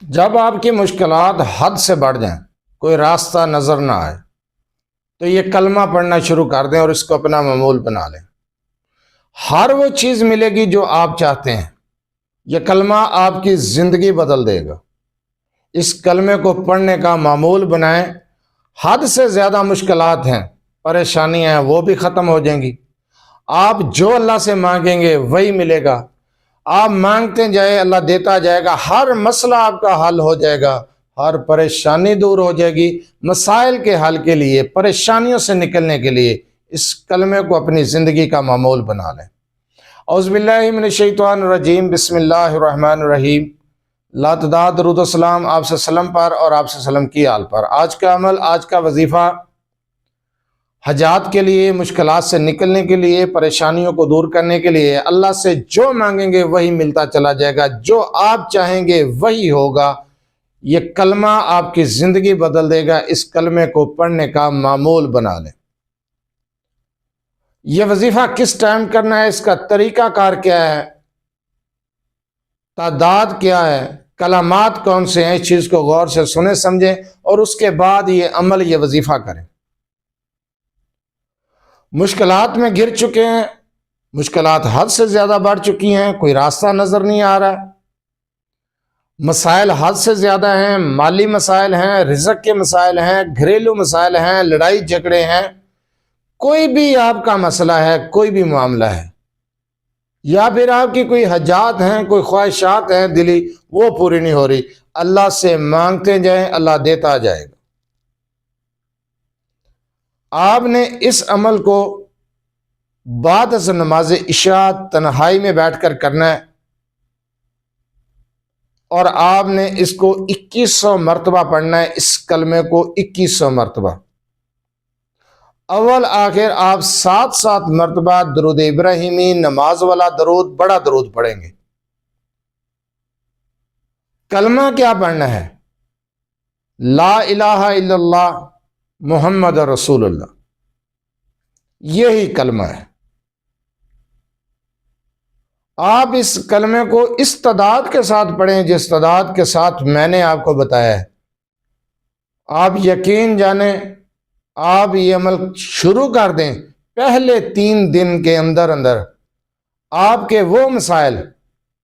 جب آپ کی مشکلات حد سے بڑھ جائیں، کوئی راستہ نظر نہ آئے، تو یہ کلمہ پڑھنا شروع کر دیں اور اس کو اپنا معمول بنا لیں۔ ہر وہ چیز ملے گی جو آپ چاہتے ہیں۔ یہ کلمہ آپ کی زندگی بدل دے گا۔ اس کلمے کو پڑھنے کا معمول بنائیں۔ حد سے زیادہ مشکلات ہیں، پریشانیاں ہیں، وہ بھی ختم ہو جائیں گی۔ آپ جو اللہ سے مانگیں گے وہی ملے گا۔ آپ مانگتے جائیں، اللہ دیتا جائے گا۔ ہر مسئلہ آپ کا حل ہو جائے گا، ہر پریشانی دور ہو جائے گی۔ مسائل کے حل کے لیے، پریشانیوں سے نکلنے کے لیے اس کلمے کو اپنی زندگی کا معمول بنا لیں۔ اعوذ باللہ من الشیطان الرجیم، بسم اللہ الرحمن الرحیم۔ لا تعداد درود و سلام آپ سے وسلم پر اور آپ سے وسلم کی آل پر۔ آج کا عمل، آج کا وظیفہ حاجات کے لیے، مشکلات سے نکلنے کے لیے، پریشانیوں کو دور کرنے کے لیے۔ اللہ سے جو مانگیں گے وہی ملتا چلا جائے گا، جو آپ چاہیں گے وہی ہوگا۔ یہ کلمہ آپ کی زندگی بدل دے گا۔ اس کلمے کو پڑھنے کا معمول بنا لیں۔ یہ وظیفہ کس ٹائم کرنا ہے، اس کا طریقہ کار کیا ہے، تعداد کیا ہے، کلمات کون سے ہیں، اس چیز کو غور سے سنیں سمجھیں اور اس کے بعد یہ عمل، یہ وظیفہ کریں۔ مشکلات میں گر چکے ہیں، مشکلات حد سے زیادہ بڑھ چکی ہیں، کوئی راستہ نظر نہیں آ رہا، مسائل حد سے زیادہ ہیں، مالی مسائل ہیں، رزق کے مسائل ہیں، گھریلو مسائل ہیں، لڑائی جھگڑے ہیں، کوئی بھی آپ کا مسئلہ ہے، کوئی بھی معاملہ ہے، یا پھر آپ کی کوئی حاجات ہیں، کوئی خواہشات ہیں دلی، وہ پوری نہیں ہو رہی، اللہ سے مانگتے جائیں، اللہ دیتا جائے گا۔ آپ نے اس عمل کو بعد از نماز عشاء تنہائی میں بیٹھ کر کرنا ہے، اور آپ نے اس کو 2100 مرتبہ پڑھنا ہے۔ اس کلمے کو 2100 مرتبہ، اول آخر آپ 7 مرتبہ درود ابراہیمی، نماز والا درود، بڑا درود پڑھیں گے۔ کلمہ کیا پڑھنا ہے؟ لا الہ الا اللہ محمد رسول اللہ، یہی کلمہ ہے۔ آپ اس کلمے کو اس تعداد کے ساتھ پڑھیں جس تعداد کے ساتھ میں نے آپ کو بتایا ہے۔ آپ یقین جانیں، آپ یہ عمل شروع کر دیں، پہلے 3 دن کے اندر آپ کے وہ مسائل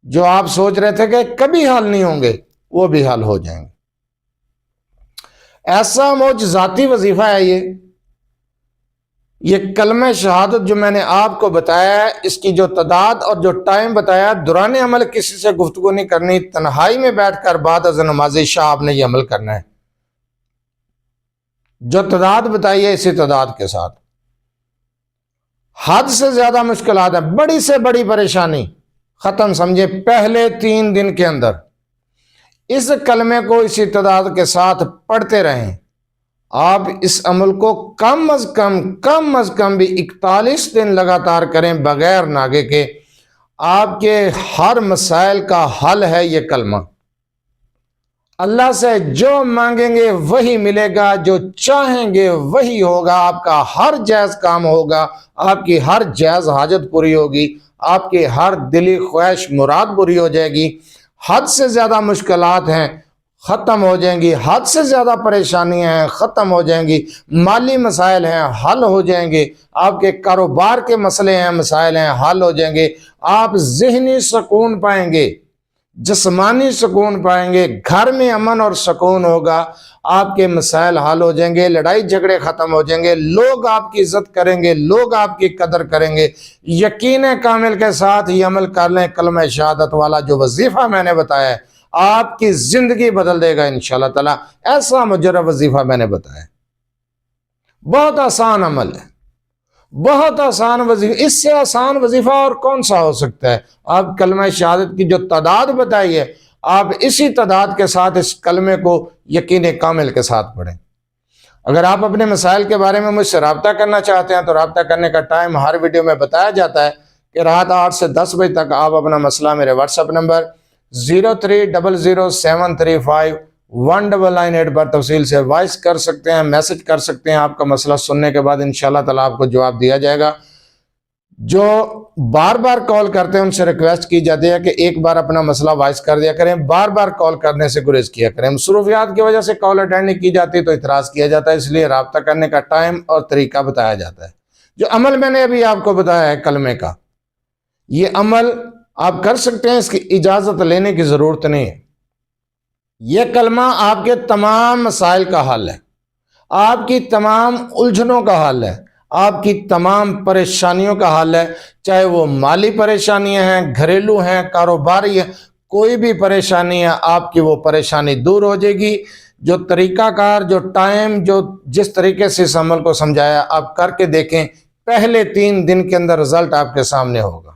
جو آپ سوچ رہے تھے کہ کبھی حل نہیں ہوں گے، وہ بھی حل ہو جائیں گے۔ ایسا معجزاتی وظیفہ ہے یہ کلمہ شہادت جو میں نے آپ کو بتایا ہے، اس کی جو تعداد اور جو ٹائم بتایا، دوران عمل کسی سے گفتگو نہیں کرنی، تنہائی میں بیٹھ کر بعد از نماز عشاء آپ نے یہ عمل کرنا ہے۔ جو تعداد بتائی ہے اسی تعداد کے ساتھ۔ حد سے زیادہ مشکلات ہیں، بڑی سے بڑی پریشانی ختم سمجھے پہلے 3 دن کے اندر۔ اس کلمے کو اسی تعداد کے ساتھ پڑھتے رہیں۔ آپ اس عمل کو کم از کم بھی 41 دن لگاتار کریں بغیر ناگے کے۔ آپ کے ہر مسائل کا حل ہے یہ کلمہ۔ اللہ سے جو مانگیں گے وہی ملے گا، جو چاہیں گے وہی ہوگا، آپ کا ہر جائز کام ہوگا، آپ کی ہر جائز حاجت پوری ہوگی، آپ کی ہر دلی خواہش مراد پوری ہو جائے گی۔ حد سے زیادہ مشکلات ہیں، ختم ہو جائیں گی۔ حد سے زیادہ پریشانیاں ہیں، ختم ہو جائیں گی۔ مالی مسائل ہیں، حل ہو جائیں گے۔ آپ کے کاروبار کے مسئلے ہیں، مسائل ہیں، حل ہو جائیں گے۔ آپ ذہنی سکون پائیں گے، جسمانی سکون پائیں گے، گھر میں امن اور سکون ہوگا، آپ کے مسائل حل ہو جائیں گے، لڑائی جھگڑے ختم ہو جائیں گے، لوگ آپ کی عزت کریں گے، لوگ آپ کی قدر کریں گے۔ یقین کامل کے ساتھ یہ عمل کر لیں، کلمہ شہادت والا جو وظیفہ میں نے بتایا ہے، آپ کی زندگی بدل دے گا انشاءاللہ تعالی۔ ایسا مجرب وظیفہ میں نے بتایا، بہت آسان عمل ہے، بہت آسان وظیفہ۔ اس سے آسان وظیفہ اور کون سا ہو سکتا ہے؟ آپ کلمہ شہادت کی جو تعداد بتائی ہے، آپ اسی تعداد کے ساتھ اس کلمے کو یقین کامل کے ساتھ پڑھیں۔ اگر آپ اپنے مسائل کے بارے میں مجھ سے رابطہ کرنا چاہتے ہیں تو رابطہ کرنے کا ٹائم ہر ویڈیو میں بتایا جاتا ہے کہ رات 8 سے 10 بجے تک آپ اپنا مسئلہ میرے واٹس ایپ نمبر 0300735199 پر تفصیل سے وائس کر سکتے ہیں، میسج کر سکتے ہیں۔ آپ کا مسئلہ سننے کے بعد انشاءاللہ تعالی آپ کو جواب دیا جائے گا۔ جو بار بار کال کرتے ہیں ان سے ریکویسٹ کی جاتی ہے کہ ایک بار اپنا مسئلہ وائس کر دیا کریں، بار بار کال کرنے سے گریز کیا کریں۔ مصروفیات کی وجہ سے کال اٹینڈ نہیں کی جاتی تو اعتراض کیا جاتا ہے، اس لیے رابطہ کرنے کا ٹائم اور طریقہ بتایا جاتا ہے۔ جو عمل میں نے ابھی آپ کو بتایا ہے کلمے کا، یہ عمل آپ کر سکتے ہیں، اس کی اجازت لینے کی ضرورت نہیں ہے۔ یہ کلمہ آپ کے تمام مسائل کا حل ہے، آپ کی تمام الجھنوں کا حل ہے، آپ کی تمام پریشانیوں کا حل ہے، چاہے وہ مالی پریشانیاں ہیں، گھریلو ہیں، کاروباری ہیں، کوئی بھی پریشانی ہے آپ کی وہ پریشانی دور ہو جائے گی۔ جو طریقہ کار، جو ٹائم، جو جس طریقے سے اس عمل کو سمجھایا آپ کر کے دیکھیں، پہلے 3 دن کے اندر رزلٹ آپ کے سامنے ہوگا۔